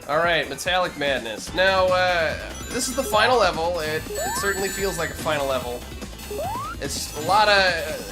Alright, Metallic Madness. Now, this is the final level. It certainly feels like a final level. It's a lot of...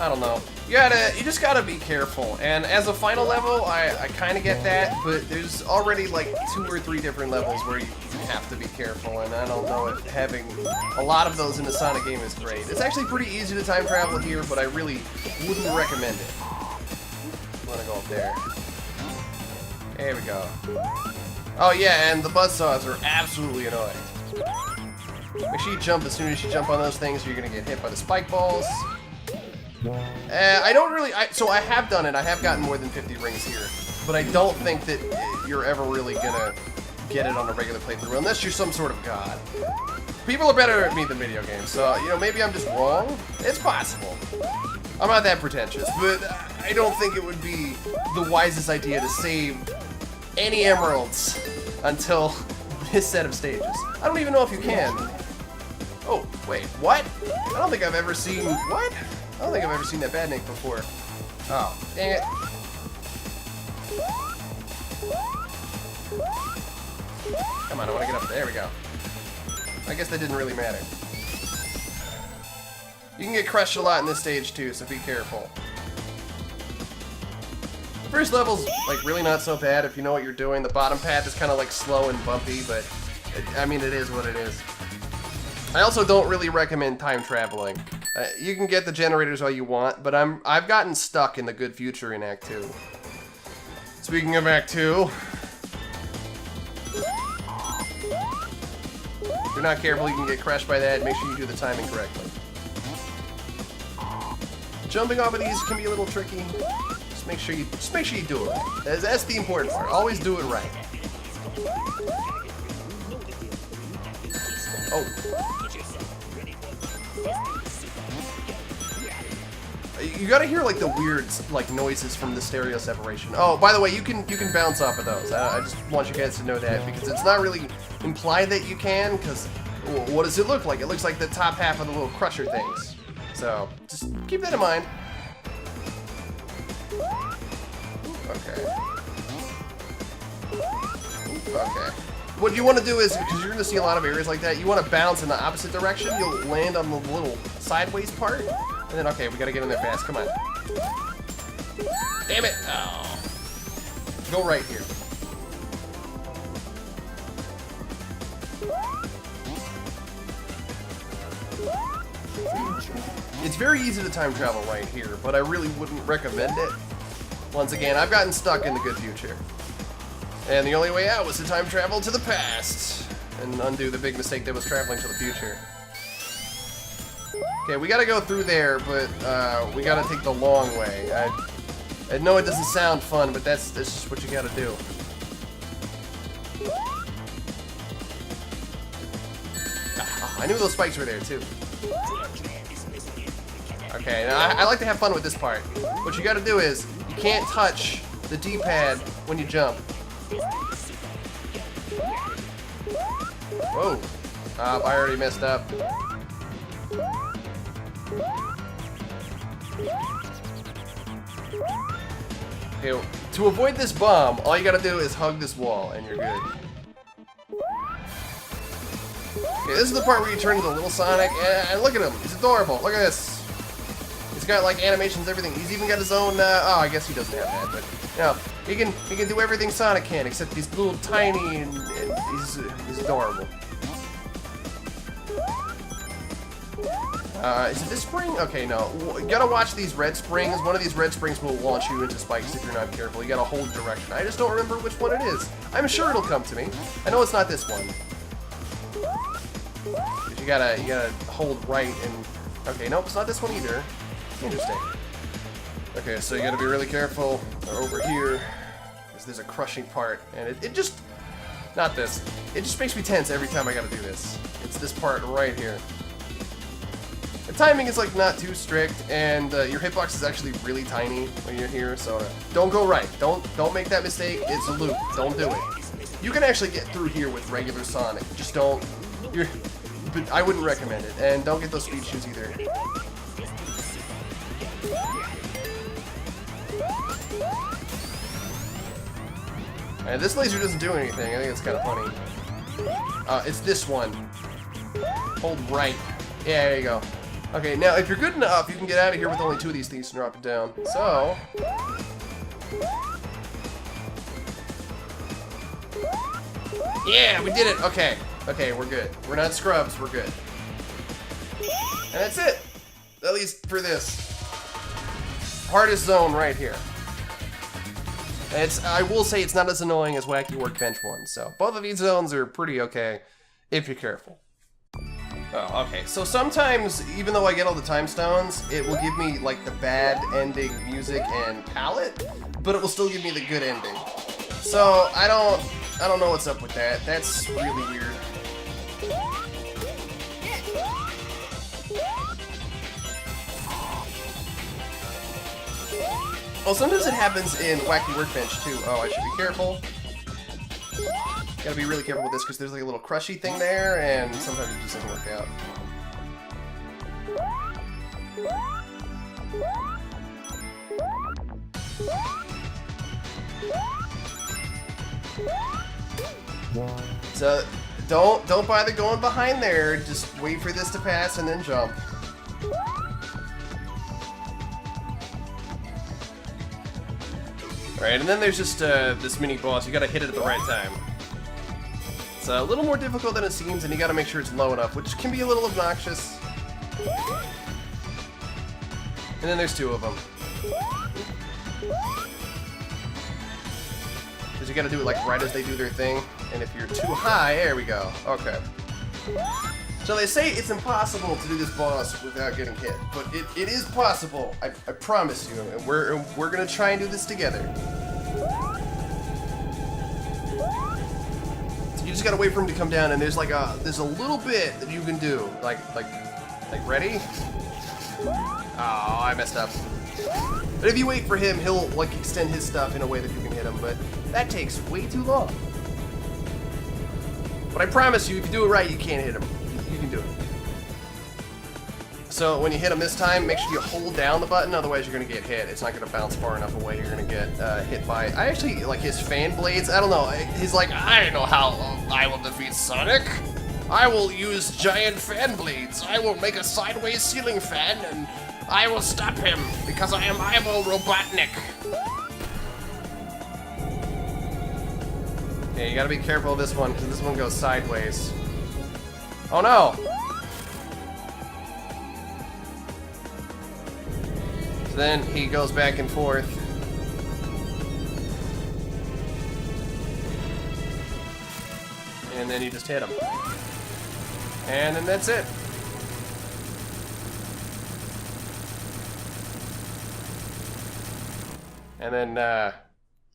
I don't know. You just gotta be careful. And as a final level, I kind of get that, but there's already like 2 or 3 different levels where you have to be careful, and I don't know if having a lot of those in a Sonic game is great. It's actually pretty easy to time travel here, but I really wouldn't recommend it. I'm gonna go up there. There we go. Oh yeah, and the buzzsaws are absolutely annoying. Make sure you jump as soon as you jump on those things, or you're gonna get hit by the spike balls. I don't really, so I have done it, I have gotten more than 50 rings here, but I don't think that you're ever really gonna get it on a regular playthrough, unless you're some sort of god. People are better at me than video games, so, you know, maybe I'm just wrong. It's possible. I'm not that pretentious, but I don't think it would be the wisest idea to save any emeralds until this set of stages. I don't even know if you can. Oh, wait, what? I don't think I've ever seen, what? I don't think I've ever seen that Badnik before. Oh, dang it. Come on, I want to get up there. There we go. I guess that didn't really matter. You can get crushed a lot in this stage too, so be careful. The first level's like really not so bad if you know what you're doing. The bottom path is kind of like slow and bumpy, but I mean, it is what it is. I also don't really recommend time traveling. You can get the generators all you want, but I've gotten stuck in the good future in Act 2. Speaking of Act 2, if you're not careful, you can get crushed by that. Make sure you do the timing correctly. Jumping off of these can be a little tricky. Just make sure you do it right. That's the important part. Always do it right. Oh. You gotta hear like the weird like noises from the stereo separation. Oh, by the way, you can bounce off of those. I just want you guys to know that because it's not really implied that you can. Because what does it look like? It looks like the top half of the little crusher things. So just keep that in mind. Okay. Okay. What you want to do is, because you're going to see a lot of areas like that, you want to bounce in the opposite direction. You'll land on the little sideways part. And then, okay, we got to get in there fast. Come on. Damn it. Oh. Go right here. It's very easy to time travel right here, but I really wouldn't recommend it. Once again, I've gotten stuck in the good future. And the only way out was to time travel to the past and undo the big mistake that was traveling to the future. Okay, we gotta go through there, but we gotta take the long way. I know it doesn't sound fun, but that's just what you gotta do. I knew those spikes were there too. Okay, now I like to have fun with this part. What you gotta do is, you can't touch the D-pad when you jump. Whoa. I already messed up. Okay, to avoid this bomb, all you gotta do is hug this wall and you're good. Okay, this is the part where you turn into Little Sonic, and look at him, he's adorable. Look at this. He's got like animations, everything. He's even got his own, oh, I guess he doesn't have that, but, you know, he can do everything Sonic can, except he's little tiny and he's adorable. Is it this spring? Okay, no. You gotta watch these red springs. One of these red springs will launch you into spikes if you're not careful. You gotta hold direction. I just don't remember which one it is. I'm sure it'll come to me. I know it's not this one. But you gotta hold right and... Okay, nope, it's not this one either. Interesting. Okay, so you gotta be really careful over here, because there's a crushing part, and it just... Not this. It just makes me tense every time I gotta do this. It's this part right here. The timing is like not too strict, and your hitbox is actually really tiny when you're here, so don't go right. Don't make that mistake. It's a loop. Don't do it. You can actually get through here with regular Sonic. Just don't... But I wouldn't recommend it, and don't get those speed shoes either. And this laser doesn't do anything. I think it's kind of funny. It's this one. Hold right. Yeah, there you go. Okay, now if you're good enough, you can get out of here with only 2 of these things to drop it down. So... yeah, we did it! Okay. Okay, we're good. We're not scrubs, we're good. And that's it! At least for this. Hardest zone right here. It's, I will say it's not as annoying as Wacky Workbench 1, so both of these zones are pretty okay, if you're careful. Oh, okay. So sometimes, even though I get all the time stones, it will give me, like, the bad ending music and palette, but it will still give me the good ending. So, I don't know what's up with that. That's really weird. Well, sometimes it happens in Wacky Workbench, too. Oh, I should be careful. Gotta be really careful with this, because there's like a little crushy thing there, and sometimes it just doesn't work out. So, don't bother going behind there, just wait for this to pass and then jump. Alright, and then there's just this mini boss. You gotta hit it at the right time. It's a little more difficult than it seems, and you gotta make sure it's low enough, which can be a little obnoxious. And then there's 2 of them. Because you gotta do it like right as they do their thing, and if you're too high, there we go. Okay. So they say it's impossible to do this boss without getting hit, but it is possible. I promise you, and we're gonna try and do this together. So you just gotta wait for him to come down, and there's like there's a little bit that you can do, like ready? Oh, I messed up. But if you wait for him, he'll like extend his stuff in a way that you can hit him, but that takes way too long. But I promise you, if you do it right, you can't hit him. You can do it. So when you hit him this time, make sure you hold down the button, otherwise you're gonna get hit. It's not gonna bounce far enough away. You're gonna get hit by. I actually like his fan blades. I don't know. He's like, I know how I will defeat Sonic. I will use giant fan blades. I will make a sideways ceiling fan, and I will stop him because I am Ivo Robotnik. Okay, you gotta be careful of this one because this one goes sideways. Oh no! So then he goes back and forth. And then you just hit him. And then that's it. And then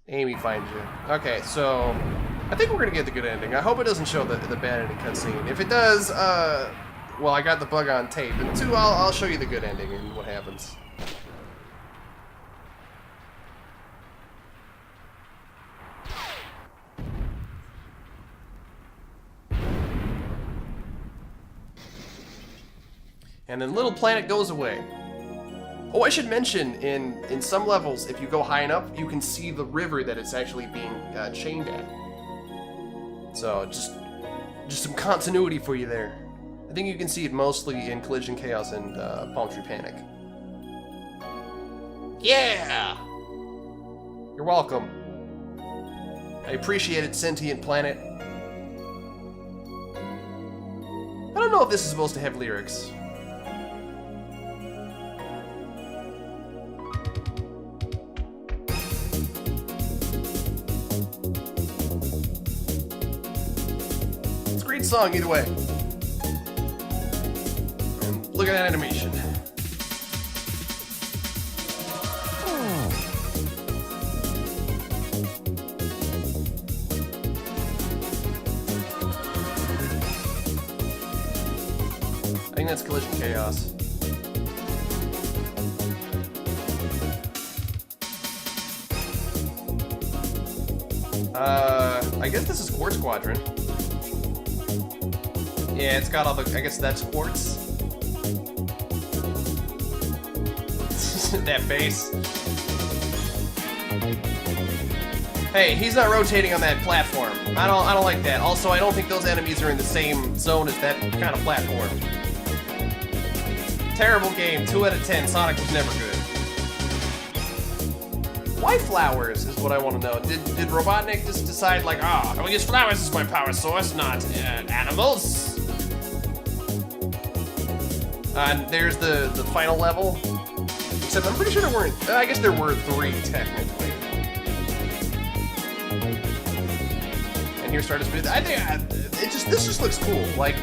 Amy finds you. Okay, so I think we're gonna get the good ending. I hope it doesn't show the bad ending cutscene. If it does, well, I got the bug on tape. And 2, I'll show you the good ending and what happens. And then Little Planet goes away. Oh, I should mention, in some levels, if you go high enough, you can see the river that it's actually being chained at. So, just some continuity for you there. I think you can see it mostly in Collision Chaos and Palm Tree Panic. Yeah! You're welcome. I appreciate it, Sentient Planet. I don't know if this is supposed to have lyrics. Song either way. And look at that animation. I think that's Collision Chaos. I guess this is Quartz Squadron. Yeah, it's got all the, I guess that's quartz. That bass. Hey, he's not rotating on that platform. I don't like that. Also, I don't think those enemies are in the same zone as that kind of platform. Terrible game, 2 out of 10. Sonic was never good. Why flowers is what I want to know. Did Robotnik just decide like, I will use flowers as my power source, not animals? And there's the final level. Except I'm pretty sure there weren't, I guess there were 3 technically. And here's Stardust Booth. I think this just looks cool. Like,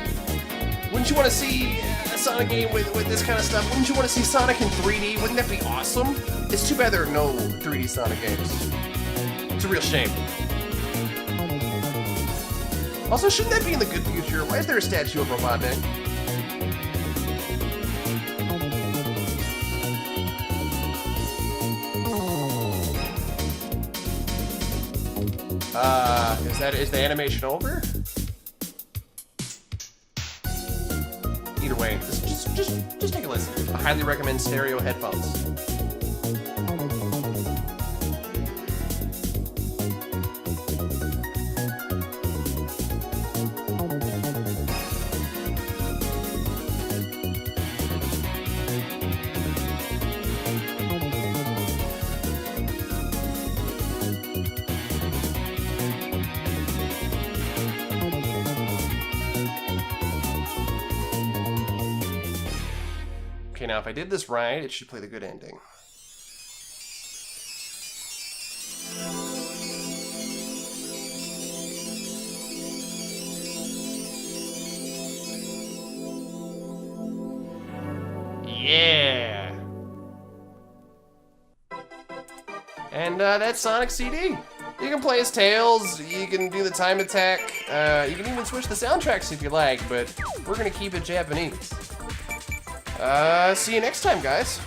wouldn't you want to see a Sonic game with this kind of stuff? Wouldn't you want to see Sonic in 3D? Wouldn't that be awesome? It's too bad there are no 3D Sonic games. It's a real shame. Also, shouldn't that be in the good future? Why is there a statue of Robotnik? Is the animation over? Either way, just take a listen. I highly recommend stereo headphones. Okay, now if I did this right, it should play the good ending. Yeah! And that's Sonic CD. You can play as Tails, you can do the time attack, you can even switch the soundtracks if you like, but we're gonna keep it Japanese. See you next time, guys.